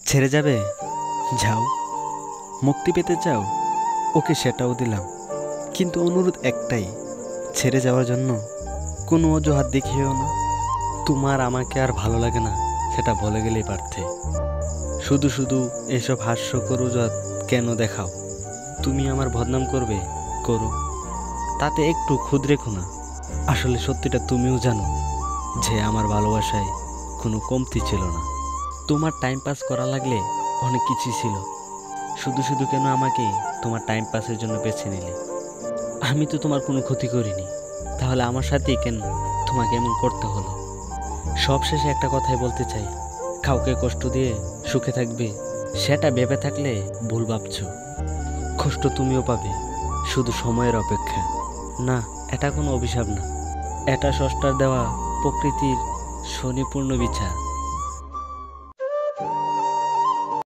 ছেড়ে যাবে? যাও। মুক্তি পেতে চাও? ওকে, সেটাও দিলাম, কিন্তু অনুরোধ একটাই, ছেড়ে যাওয়ার জন্য কোনো অজুহাত দেখিও না। তোমার আমাকে আর ভালো লাগে না সেটা বলে গেলেই পারতে। শুধু শুধু এসব হাস্যকর অজুহাত কেন দেখাও? তুমি আমার বদনাম করবে, করো, তাতে একটু খুদ রেখো না। আসলে সত্যিটা তুমিও জানো যে আমার ভালোবাসায় কোনো কমতি ছিল না। তোমার টাইম পাস করা লাগলে অনেক কিছুই ছিল, শুধু শুধু কেন আমাকে তোমার টাইম পাসের জন্য বেছে নিলে? আমি তো তোমার কোনো ক্ষতি করিনি, তাহলে আমার সাথেই কেন তোমাকে এমন করতে হলো? সবশেষে একটা কথাই বলতে চাই, কাউকে কষ্ট দিয়ে সুখে থাকবে সেটা ভেবে থাকলে ভুল ভাবছ। কষ্ট তুমিও পাবে, শুধু সময়ের অপেক্ষা। না, এটা কোনো অভিশাপ না, এটা স্রষ্টার দেওয়া প্রকৃতির স্বনিপূর্ণ বিচার।